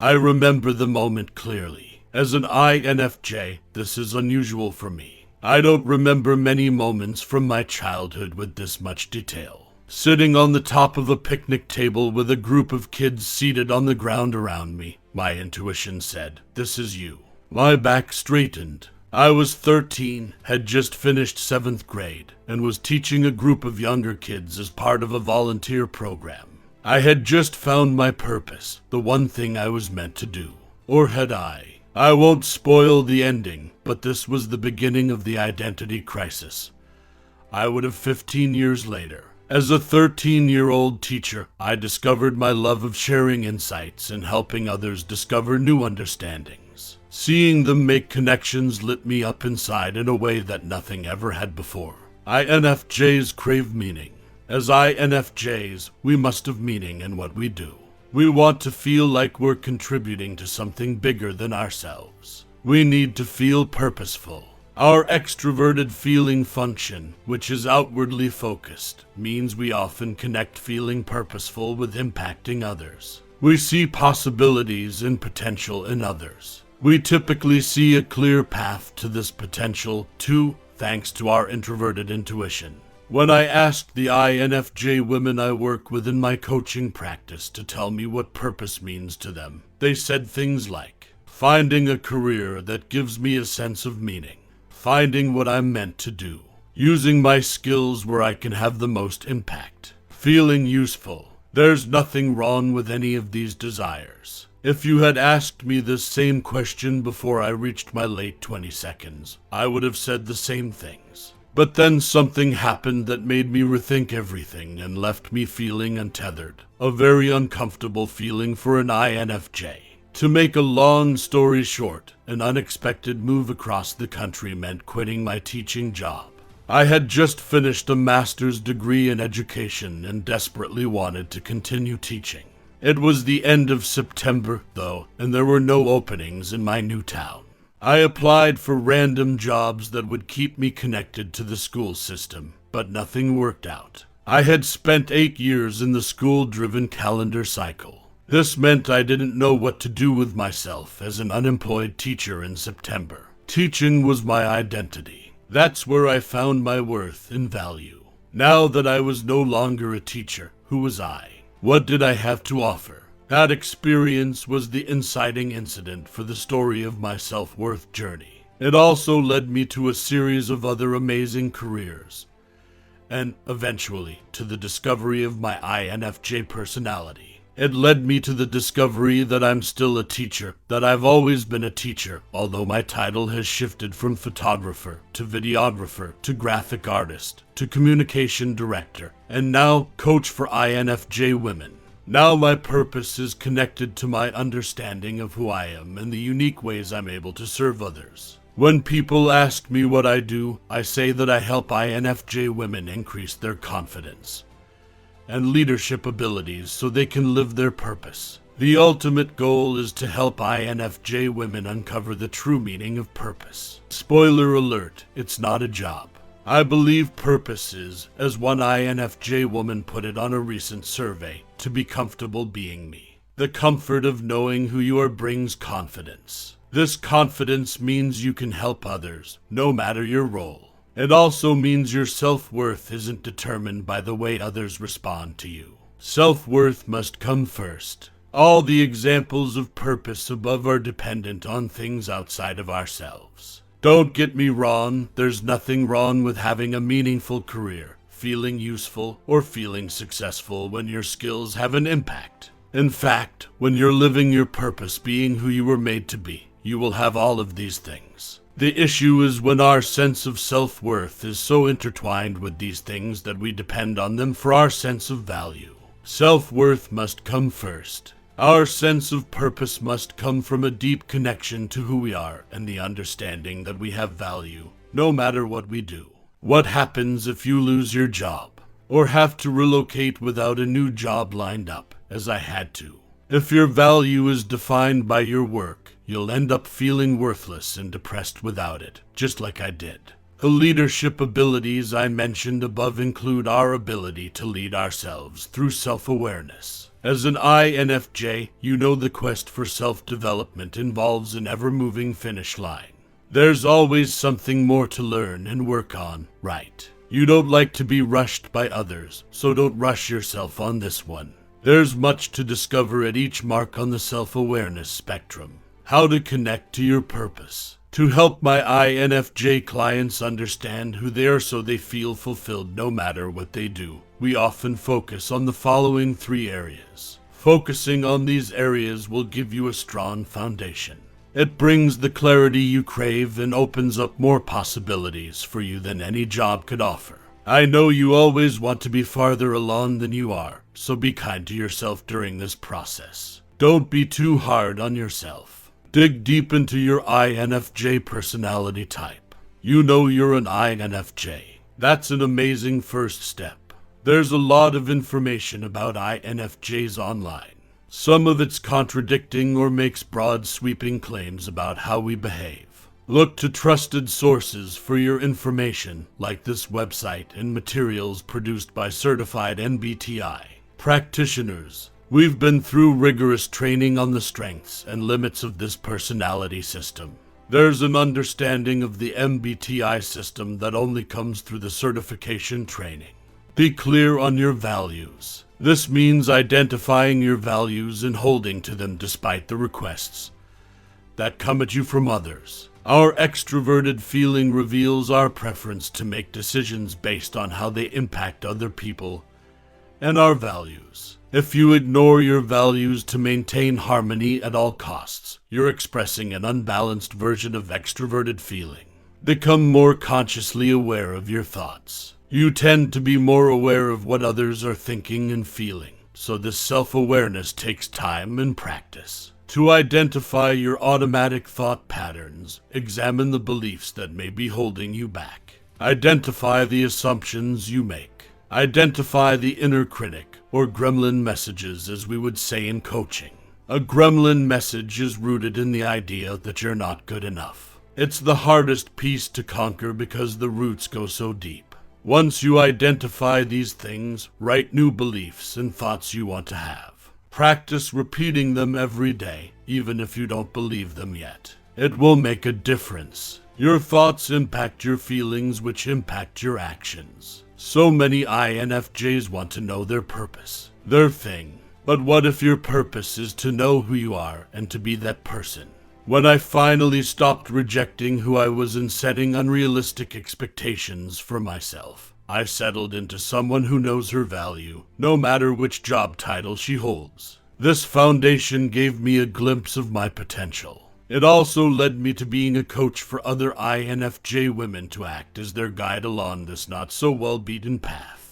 I remember the moment clearly. As an INFJ, this is unusual for me. I don't remember many moments from my childhood with this much detail. Sitting on the top of a picnic table with a group of kids seated on the ground around me, my intuition said, "This is you." My back straightened. I was 13, had just finished 7th grade, and was teaching a group of younger kids as part of a volunteer program. I had just found my purpose, the one thing I was meant to do. Or had I? I won't spoil the ending, but this was the beginning of the identity crisis. I would have 15 years later. As a 13-year-old teacher, I discovered my love of sharing insights and helping others discover new understandings. Seeing them make connections lit me up inside in a way that nothing ever had before. INFJs crave meaning. As INFJs, we must have meaning in what we do. We want to feel like we're contributing to something bigger than ourselves. We need to feel purposeful. Our extroverted feeling function, which is outwardly focused, means we often connect feeling purposeful with impacting others. We see possibilities and potential in others. We typically see a clear path to this potential, too, thanks to our introverted intuition. When I asked the INFJ women I work with in my coaching practice to tell me what purpose means to them, they said things like, finding a career that gives me a sense of meaning, finding what I'm meant to do, using my skills where I can have the most impact, feeling useful. There's nothing wrong with any of these desires. If you had asked me this same question before I reached my late 22nd, I would have said the same things. But then something happened that made me rethink everything and left me feeling untethered. A very uncomfortable feeling for an INFJ. To make a long story short, an unexpected move across the country meant quitting my teaching job. I had just finished a master's degree in education and desperately wanted to continue teaching. It was the end of September, though, and there were no openings in my new town. I applied for random jobs that would keep me connected to the school system, but nothing worked out. I had spent 8 years in the school-driven calendar cycle. This meant I didn't know what to do with myself as an unemployed teacher in September. Teaching was my identity. That's where I found my worth and value. Now that I was no longer a teacher, who was I? What did I have to offer? That experience was the inciting incident for the story of my self-worth journey. It also led me to a series of other amazing careers, and eventually to the discovery of my INFJ personality. It led me to the discovery that I'm still a teacher, that I've always been a teacher, although my title has shifted from photographer to videographer to graphic artist to communication director, and now coach for INFJ women. Now my purpose is connected to my understanding of who I am and the unique ways I'm able to serve others. When people ask me what I do, I say that I help INFJ women increase their confidence and leadership abilities so they can live their purpose. The ultimate goal is to help INFJ women uncover the true meaning of purpose. Spoiler alert, it's not a job. I believe purpose is, as one INFJ woman put it on a recent survey, to be comfortable being me. The comfort of knowing who you are brings confidence. This confidence means you can help others, no matter your role. It also means your self-worth isn't determined by the way others respond to you. Self-worth must come first. All the examples of purpose above are dependent on things outside of ourselves. Don't get me wrong, there's nothing wrong with having a meaningful career, feeling useful, or feeling successful when your skills have an impact. In fact, when you're living your purpose, being who you were made to be, you will have all of these things. The issue is when our sense of self-worth is so intertwined with these things that we depend on them for our sense of value. Self-worth must come first. Our sense of purpose must come from a deep connection to who we are and the understanding that we have value, no matter what we do. What happens if you lose your job, or have to relocate without a new job lined up, as I had to? If your value is defined by your work, you'll end up feeling worthless and depressed without it, just like I did. The leadership abilities I mentioned above include our ability to lead ourselves through self-awareness. As an INFJ, you know the quest for self-development involves an ever-moving finish line. There's always something more to learn and work on, right? You don't like to be rushed by others, so don't rush yourself on this one. There's much to discover at each mark on the self-awareness spectrum. How to connect to your purpose. To help my INFJ clients understand who they are so they feel fulfilled no matter what they do, we often focus on the following 3 areas. Focusing on these areas will give you a strong foundation. It brings the clarity you crave and opens up more possibilities for you than any job could offer. I know you always want to be farther along than you are, so be kind to yourself during this process. Don't be too hard on yourself. Dig deep into your INFJ personality type. You know you're an INFJ. That's an amazing first step. There's a lot of information about INFJs online. Some of it's contradicting or makes broad sweeping claims about how we behave. Look to trusted sources for your information, like this website and materials produced by certified MBTI practitioners. We've been through rigorous training on the strengths and limits of this personality system. There's an understanding of the MBTI system that only comes through the certification training. Be clear on your values. This means identifying your values and holding to them despite the requests that come at you from others. Our extroverted feeling reveals our preference to make decisions based on how they impact other people and our values. If you ignore your values to maintain harmony at all costs, you're expressing an unbalanced version of extroverted feeling. Become more consciously aware of your thoughts. You tend to be more aware of what others are thinking and feeling, so this self-awareness takes time and practice. To identify your automatic thought patterns, examine the beliefs that may be holding you back. Identify the assumptions you make. Identify the inner critic, or gremlin messages as we would say in coaching. A gremlin message is rooted in the idea that you're not good enough. It's the hardest piece to conquer because the roots go so deep. Once you identify these things, write new beliefs and thoughts you want to have. Practice repeating them every day, even if you don't believe them yet. It will make a difference. Your thoughts impact your feelings, which impact your actions. So many INFJs want to know their purpose, their thing. But what if your purpose is to know who you are and to be that person? When I finally stopped rejecting who I was and setting unrealistic expectations for myself, I settled into someone who knows her value, no matter which job title she holds. This foundation gave me a glimpse of my potential. It also led me to being a coach for other INFJ women to act as their guide along this not-so-well-beaten path.